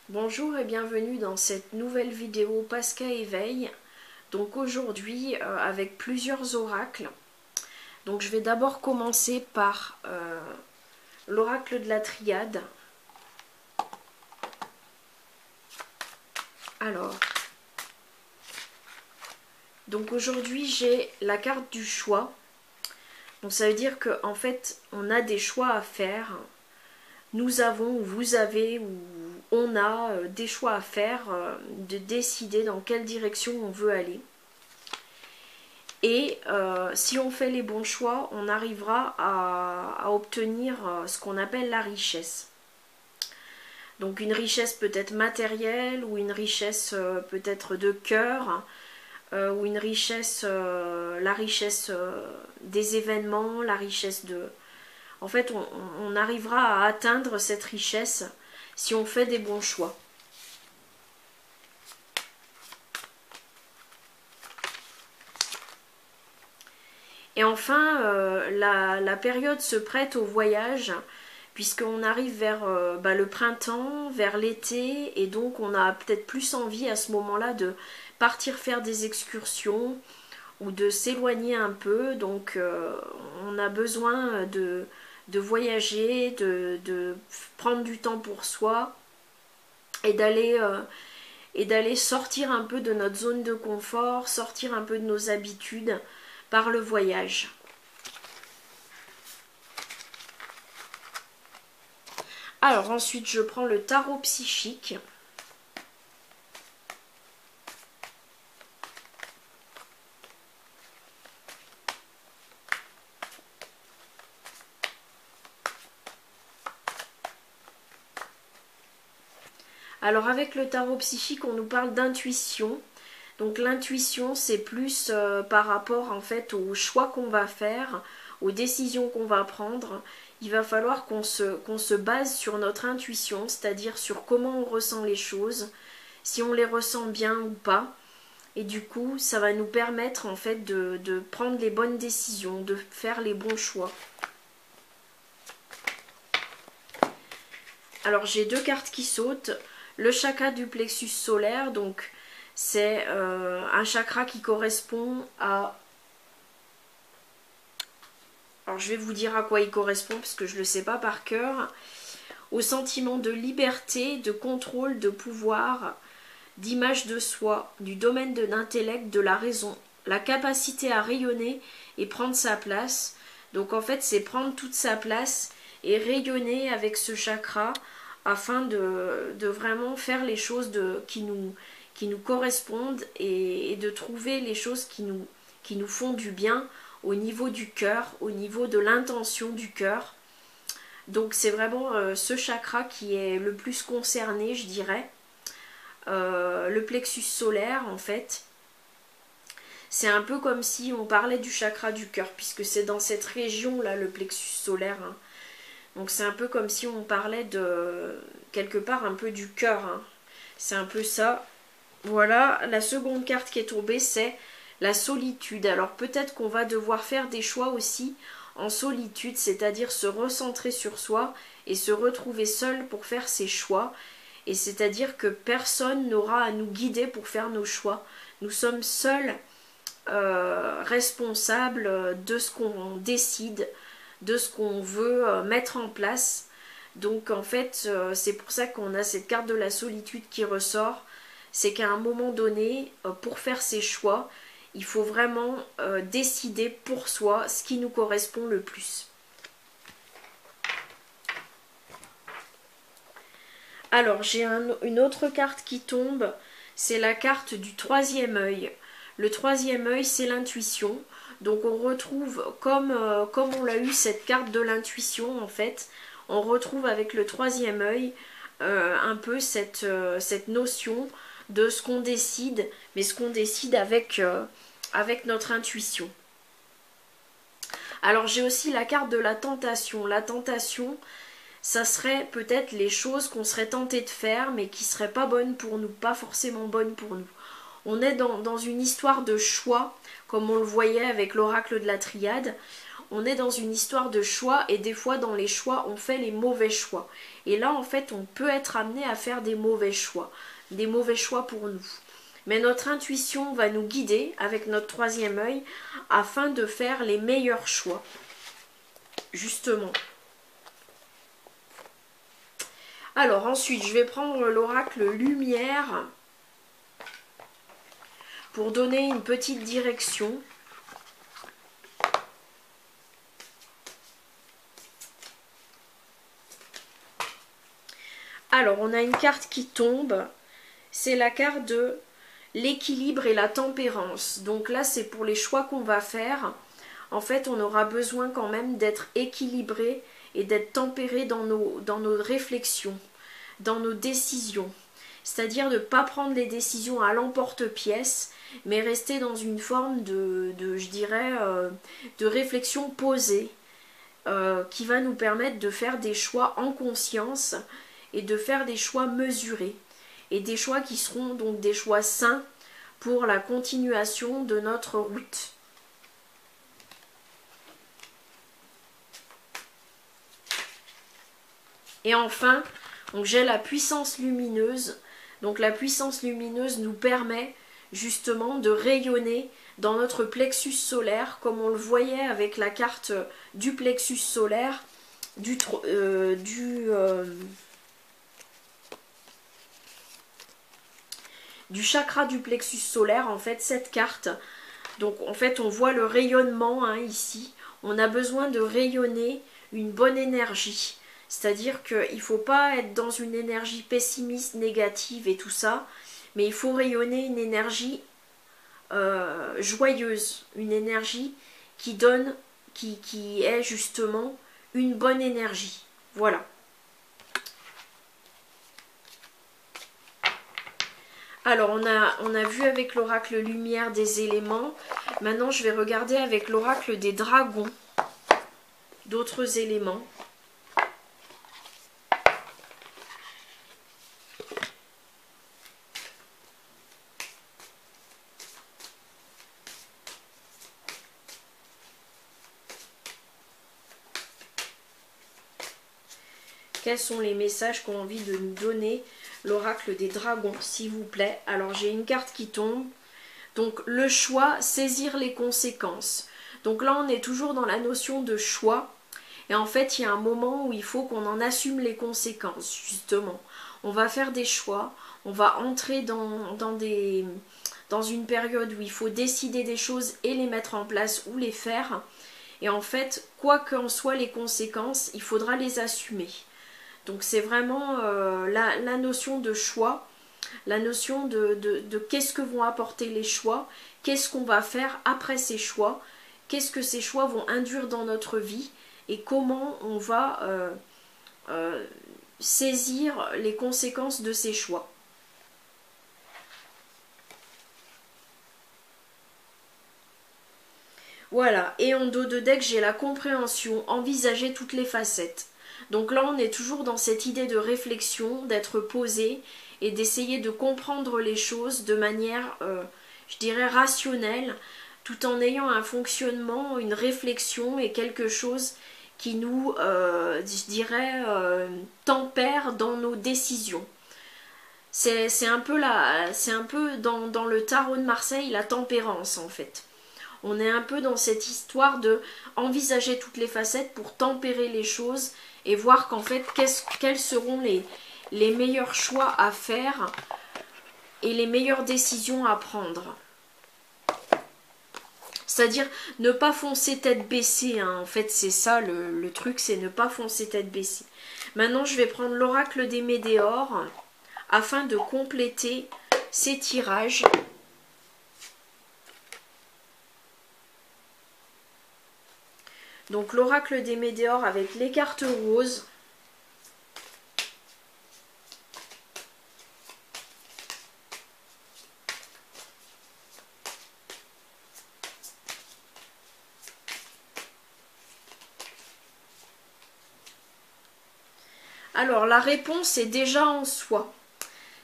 Bonjour et bienvenue dans cette nouvelle vidéo Pasca éveil. Donc aujourd'hui avec plusieurs oracles. Donc je vais d'abord commencer par l'oracle de la triade. Alors, donc aujourd'hui j'ai la carte du choix. Donc ça veut dire qu'en fait on a des choix à faire. Nous avons, ou vous avez, ou on a des choix à faire, de décider dans quelle direction on veut aller. Et si on fait les bons choix, on arrivera à obtenir ce qu'on appelle la richesse. Donc une richesse peut-être matérielle, ou une richesse peut-être de cœur, ou une richesse, la richesse des événements, la richesse de... En fait, on arrivera à atteindre cette richesse si on fait des bons choix. Et enfin, la période se prête au voyage, puisqu'on arrive vers le printemps, vers l'été, et donc on a peut-être plus envie à ce moment-là de partir faire des excursions ou de s'éloigner un peu. Donc on a besoin de voyager, de prendre du temps pour soi et d'aller sortir un peu de notre zone de confort, sortir un peu de nos habitudes par le voyage. Alors ensuite je prends le tarot psychique. Alors avec le tarot psychique, on nous parle d'intuition. Donc l'intuition, c'est plus par rapport en fait aux choix qu'on va faire, aux décisions qu'on va prendre. Il va falloir qu'on se base sur notre intuition, c'est-à-dire sur comment on ressent les choses, si on les ressent bien ou pas. Et du coup, ça va nous permettre en fait de prendre les bonnes décisions, de faire les bons choix. Alors j'ai deux cartes qui sautent. Le chakra du plexus solaire, donc c'est un chakra qui correspond à... Alors je vais vous dire à quoi il correspond parce que je ne le sais pas par cœur. Au sentiment de liberté, de contrôle, de pouvoir, d'image de soi, du domaine de l'intellect, de la raison, la capacité à rayonner et prendre sa place. Donc en fait c'est prendre toute sa place et rayonner avec ce chakra afin de vraiment faire les choses qui nous correspondent et de trouver les choses qui nous font du bien au niveau du cœur, au niveau de l'intention du cœur. Donc c'est vraiment ce chakra qui est le plus concerné, je dirais. Le plexus solaire en fait, c'est un peu comme si on parlait du chakra du cœur, puisque c'est dans cette région là le plexus solaire, hein. Donc c'est un peu comme si on parlait de quelque part un peu du cœur, hein. C'est un peu ça. Voilà, la seconde carte qui est tombée, c'est la solitude. Alors peut-être qu'on va devoir faire des choix aussi en solitude, c'est-à-dire se recentrer sur soi et se retrouver seul pour faire ses choix. Et c'est-à-dire que personne n'aura à nous guider pour faire nos choix. Nous sommes seuls responsables de ce qu'on décide, de ce qu'on veut mettre en place. Donc en fait, c'est pour ça qu'on a cette carte de la solitude qui ressort. C'est qu'à un moment donné, pour faire ses choix, il faut vraiment décider pour soi ce qui nous correspond le plus. Alors, j'ai une autre carte qui tombe, c'est la carte du troisième œil. Le troisième œil, c'est l'intuition. Donc on retrouve, comme on l'a eu cette carte de l'intuition en fait, on retrouve avec le troisième œil un peu cette notion de ce qu'on décide, mais ce qu'on décide avec notre intuition. Alors j'ai aussi la carte de la tentation. La tentation, ça serait peut-être les choses qu'on serait tenté de faire, mais qui ne seraient pas bonnes pour nous, pas forcément bonnes pour nous. On est dans une histoire de choix, comme on le voyait avec l'oracle de la triade. on est dans une histoire de choix et des fois dans les choix on fait les mauvais choix. Et là en fait on peut être amené à faire des mauvais choix pour nous. Mais notre intuition va nous guider avec notre troisième œil afin de faire les meilleurs choix. Justement. Alors ensuite je vais prendre l'oracle lumière pour donner une petite direction. Alors, on a une carte qui tombe, c'est la carte de l'équilibre et la tempérance. Donc là, c'est pour les choix qu'on va faire. En fait, on aura besoin quand même d'être équilibré et d'être tempéré dans nos réflexions, dans nos décisions. C'est-à-dire de ne pas prendre les décisions à l'emporte-pièce, mais rester dans une forme je dirais, de réflexion posée, qui va nous permettre de faire des choix en conscience et de faire des choix mesurés. Et des choix qui seront donc des choix sains pour la continuation de notre route. Et enfin, j'ai la puissance lumineuse. Donc la puissance lumineuse nous permet justement de rayonner dans notre plexus solaire, comme on le voyait avec la carte du plexus solaire, du chakra du plexus solaire, en fait, cette carte. Donc en fait on voit le rayonnement ici. On a besoin de rayonner une bonne énergie. C'est-à-dire qu'il ne faut pas être dans une énergie pessimiste, négative et tout ça, mais il faut rayonner une énergie joyeuse, une énergie qui donne, qui est justement une bonne énergie. Voilà. Alors on a vu avec l'oracle lumière des éléments. Maintenant je vais regarder avec l'oracle des dragons d'autres éléments. Quels sont les messages qu'ont envie de nous donner l'oracle des dragons, s'il vous plaît? Alors j'ai une carte qui tombe. Donc le choix, saisir les conséquences. Donc là on est toujours dans la notion de choix. Et en fait il y a un moment où il faut qu'on en assume les conséquences, justement. On va faire des choix, on va entrer dans une période où il faut décider des choses et les mettre en place ou les faire. Et en fait, quoi qu'en soient les conséquences, il faudra les assumer. Donc c'est vraiment la notion de choix, la notion de qu'est-ce que vont apporter les choix, qu'est-ce qu'on va faire après ces choix, qu'est-ce que ces choix vont induire dans notre vie et comment on va saisir les conséquences de ces choix. Voilà, et en dos de deck, j'ai la compréhension, envisager toutes les facettes. Donc là, on est toujours dans cette idée de réflexion, d'être posé et d'essayer de comprendre les choses de manière, je dirais, rationnelle, tout en ayant un fonctionnement, une réflexion et quelque chose qui nous, je dirais, tempère dans nos décisions. C'est un peu dans le tarot de Marseille, la tempérance en fait. On est un peu dans cette histoire de envisager toutes les facettes pour tempérer les choses et voir qu'en fait, quels seront les meilleurs choix à faire et les meilleures décisions à prendre. C'est-à-dire ne pas foncer tête baissée, en fait c'est ça le truc, c'est ne pas foncer tête baissée. Maintenant je vais prendre l'oracle des météores afin de compléter ces tirages. Donc l'oracle des météores avec les cartes roses. Alors la réponse est déjà en soi.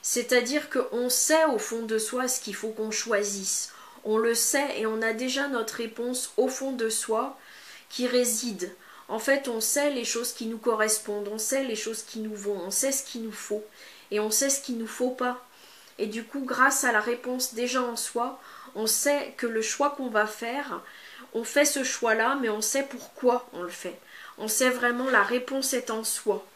C'est-à-dire qu'on sait au fond de soi ce qu'il faut qu'on choisisse. On le sait et on a déjà notre réponse au fond de soi qui réside. En fait, on sait les choses qui nous correspondent, on sait les choses qui nous vont, on sait ce qu'il nous faut et on sait ce qu'il ne nous faut pas. Et du coup, grâce à la réponse déjà en soi, on sait que le choix qu'on va faire, on fait ce choix-là, mais on sait pourquoi on le fait. On sait vraiment la réponse est en soi.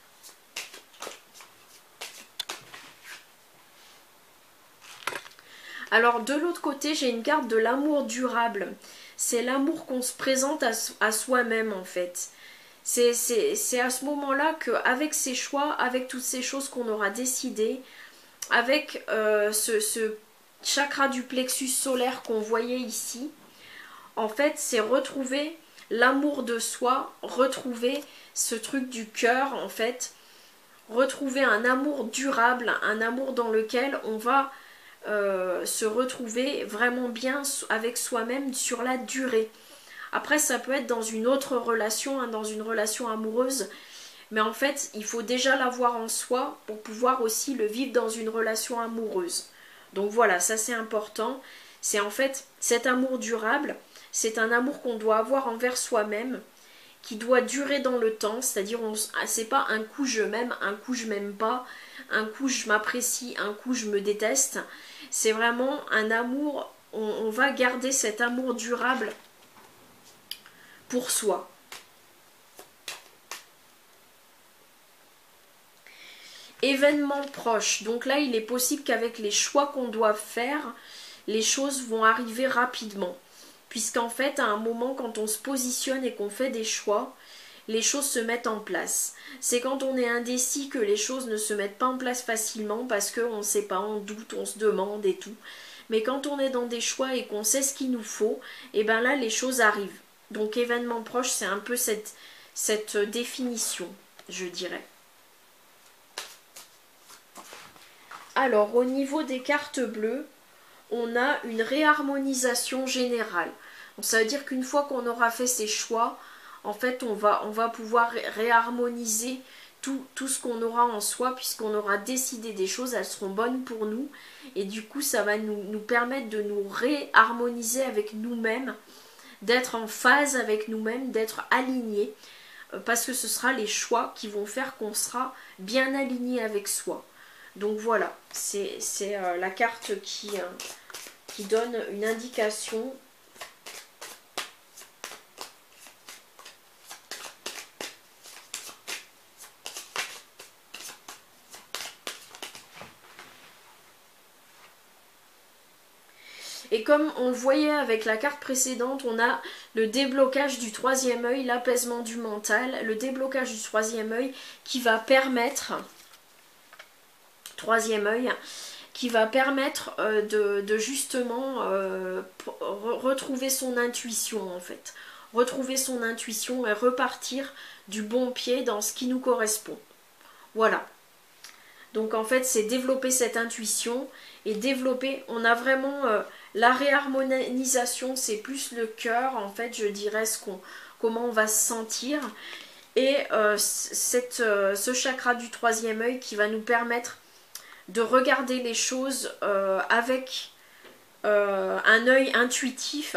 Alors de l'autre côté, j'ai une carte de l'amour durable. C'est l'amour qu'on se présente à soi-même en fait. C'est à ce moment-là qu'avec ces choix, avec toutes ces choses qu'on aura décidées, avec ce chakra du plexus solaire qu'on voyait ici, en fait c'est retrouver l'amour de soi, retrouver ce truc du cœur en fait, retrouver un amour durable, un amour dans lequel on va se retrouver vraiment bien avec soi-même sur la durée. Après ça peut être dans une autre relation, hein, dans une relation amoureuse, mais en fait il faut déjà l'avoir en soi pour pouvoir aussi le vivre dans une relation amoureuse. Donc voilà, ça c'est important. C'est en fait cet amour durable, c'est un amour qu'on doit avoir envers soi-même, qui doit durer dans le temps, c'est-à-dire c'est pas un coup je m'aime, un coup je m'aime pas, un coup je m'apprécie, un coup je me déteste. C'est vraiment un amour, on va garder cet amour durable pour soi. Événement proche, donc là il est possible qu'avec les choix qu'on doit faire, les choses vont arriver rapidement. Puisqu'en fait, à un moment, quand on se positionne et qu'on fait des choix, les choses se mettent en place. C'est quand on est indécis que les choses ne se mettent pas en place facilement parce qu'on ne sait pas, on doute, on se demande et tout. Mais quand on est dans des choix et qu'on sait ce qu'il nous faut, et bien là, les choses arrivent. Donc, événement proche, c'est un peu cette définition, je dirais. Alors, au niveau des cartes bleues, on a une réharmonisation générale. Donc, ça veut dire qu'une fois qu'on aura fait ces choix, en fait, on va pouvoir réharmoniser tout ce qu'on aura en soi, puisqu'on aura décidé des choses, elles seront bonnes pour nous. Et du coup, ça va nous permettre de nous réharmoniser avec nous-mêmes, d'être en phase avec nous-mêmes, d'être alignés, parce que ce sera les choix qui vont faire qu'on sera bien aligné avec soi. Donc voilà, c'est la carte qui donne une indication. Et comme on le voyait avec la carte précédente, on a le déblocage du troisième œil, l'apaisement du mental, le déblocage du troisième œil qui va permettre, de justement retrouver son intuition en fait. Retrouver son intuition et repartir du bon pied dans ce qui nous correspond. Voilà. Donc en fait c'est développer cette intuition et développer, on a vraiment la réharmonisation, c'est plus le cœur en fait, je dirais comment on va se sentir. Et ce chakra du troisième œil qui va nous permettre de regarder les choses avec un œil intuitif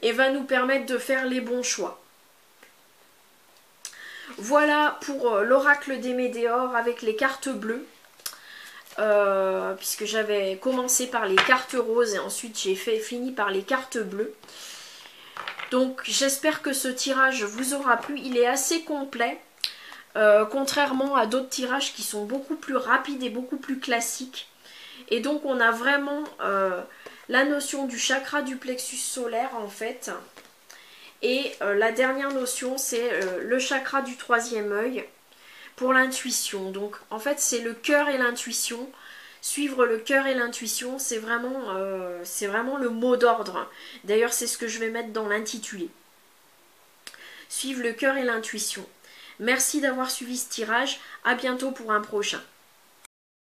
et va nous permettre de faire les bons choix. Voilà pour l'oracle des Médéors avec les cartes bleues. Puisque j'avais commencé par les cartes roses et ensuite j'ai fini par les cartes bleues. Donc j'espère que ce tirage vous aura plu. Il est assez complet, contrairement à d'autres tirages qui sont beaucoup plus rapides et beaucoup plus classiques. Et donc on a vraiment la notion du chakra du plexus solaire en fait. Et la dernière notion c'est le chakra du troisième œil pour l'intuition. Donc en fait c'est le cœur et l'intuition. Suivre le cœur et l'intuition, c'est vraiment le mot d'ordre. D'ailleurs c'est ce que je vais mettre dans l'intitulé. Suivre le cœur et l'intuition. Merci d'avoir suivi ce tirage. À bientôt pour un prochain.